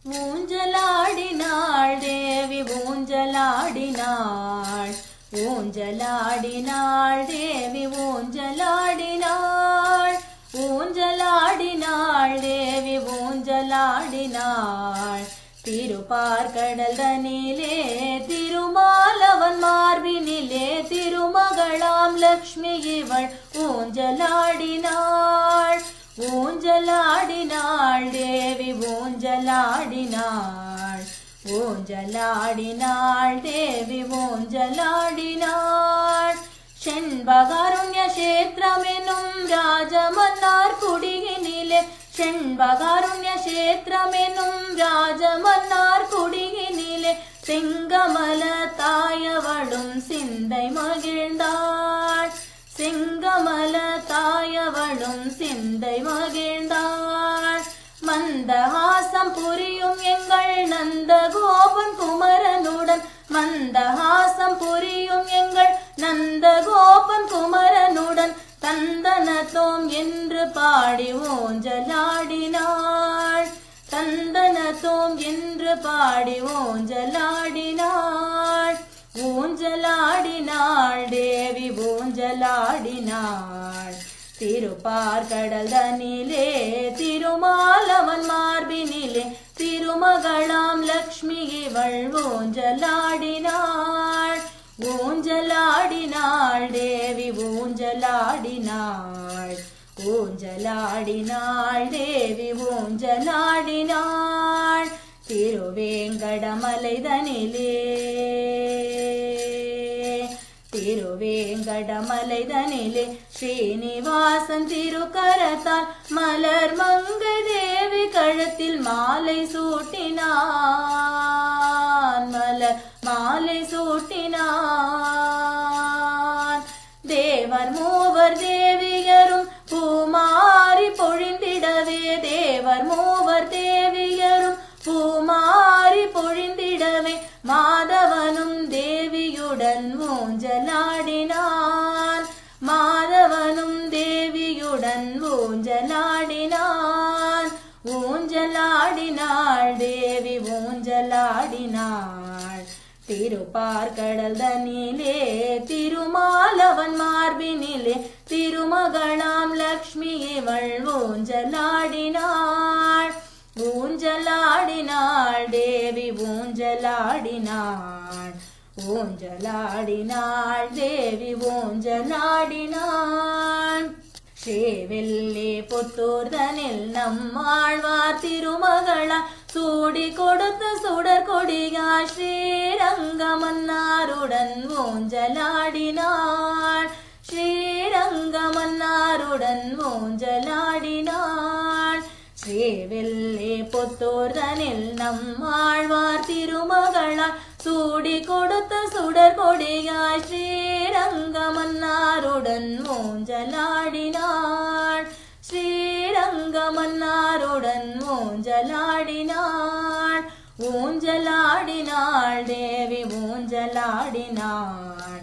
ஊஞ்சலாடினாள் தேவி ஊஞ்சலாடினாள், ஊஞ்சலாடினாள் தேவி ஊஞ்சலாடினாள், ஊஞ்சலாடினாள் தேவி ஊஞ்சலாடினாள். திருப்பார்கடல் தனிலே திருமாலவன் மார்பினிலே திருமகளாம் லக்ஷ்மி இவள் ஊஞ்சலாடினாள், ஊஞ்சலாடினாள் தேவி ஊஞ்சலாடினாள், ஊஞ்சலாடினாள் தேவி ஊஞ்சலாடினாள். செண்பகாருண்ய கஷேத்திரமெனும் ராஜமன்னார் குடியினிலே, செண்பகாருண்ய கஷேத்திரமெனும் ராஜமன்னார் குடியினிலே செங்கமல தாயவளும் சிந்தை மகிழ்ந்தாள், செங்கமல தாயவளும் சிந்தை மகிழ்ந்தாள். மந்தஹாசம் புரியும் எங்கள் நந்த கோபன் குமரனுடன், மந்தஹாசம் புரியும் எங்கள் நந்த கோபன் குமரனுடன் தந்தனத்தோம் என்று பாடி ஊஞ்சலாடினாள், தந்தனத்தோம் என்று பாடி ஊஞ்சலாடினாள். ஊஞ்சலாடினாள் தேவி ஊஞ்சலாடினாள், திருப்பார்கடல் தனிலே திருமாலவன் மார்பினிலே திருமகளாம் லக்ஷ்மி இவள் ஊஞ்சலாடினாள், ஊஞ்சலாடினாள் தேவி ஊஞ்சலாடினாள், ஊஞ்சலாடினாள் தேவி ஊஞ்சலாடினாள். திருவேங்கடமலை தனிலே, திருவேங்கடமலை தனிலே ஸ்ரீனிவாசன் திருக்கரத்தால் மலர் மங்கை தேவி கழுத்தில் மாலை சூட்டினான், மலர் மாலை சூட்டினான். தேவர் மூவர் தேவியரும் பூமாரி பொழிந்திடவே, தேவர் மூவர் தேவியரும் பூமாரி பொழிந்திடவே மாதவனும் தேவியுடன் ஊஞ்சலாடினான், மாதவனும் தேவியுடன் ஊஞ்சலாடினான். ஊஞ்சலாடினாள் தேவி ஊஞ்சலாடினாள், திருப்பார்கடல் தனிலே திருமாலவன் மார்பினிலே திருமகளாம் லக்ஷ்மி இவள் ஊஞ்சலாடினாள், ஊஞ்சலாடினாள் தேவி ஊஞ்சலாடினாள், ஊஞ்சலாடினாள் தேவி ஊஞ்சலாடினாள். ஸ்ரீவில்லி புத்தூர்தனில் நம்மாழ்வார் திருமகளால் சூடி கொடுத்த சுடர் கொடியாய் ஸ்ரீரங்கமன்னாருடன் ஊஞ்சலாடினாள், ஸ்ரீரங்கமன்னாருடன் ஊஞ்சலாடினாள். ஸ்ரீவில்லி புத்தூர்தனில் நம்மாழ்வார் திருமகளால் சூடி கொடுத்த சுடர் கொடியாய் ஸ்ரீரங்கமன்னாருடன் ஊஞ்சலாடினாள், ஸ்ரீரங்கமன்னாருடன் ஊஞ்சலாடினாள். ஊஞ்சலாடினாள் தேவி ஊஞ்சலாடினாள்,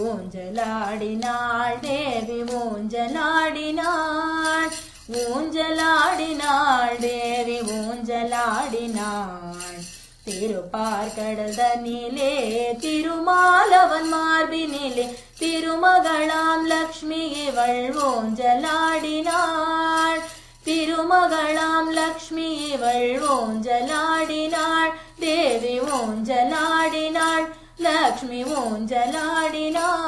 ஊஞ்சலாடினாள் தேவி ஊஞ்சலாடினாள், ஊஞ்சலாடினாள் தேவி ஊஞ்சலாடினாள். திருப்பார்கடல் தனிலே திருமாலவன் மார்பினிலே திருமகளாம் லக்ஷ்மி இவள் ஊஞ்சலாடினாள், திருமகளாம் லக்ஷ்மி இவள் ஊஞ்சலாடினாள். தேவி ஊஞ்சலாடினாள், லக்ஷ்மி ஊஞ்சலாடினாள்.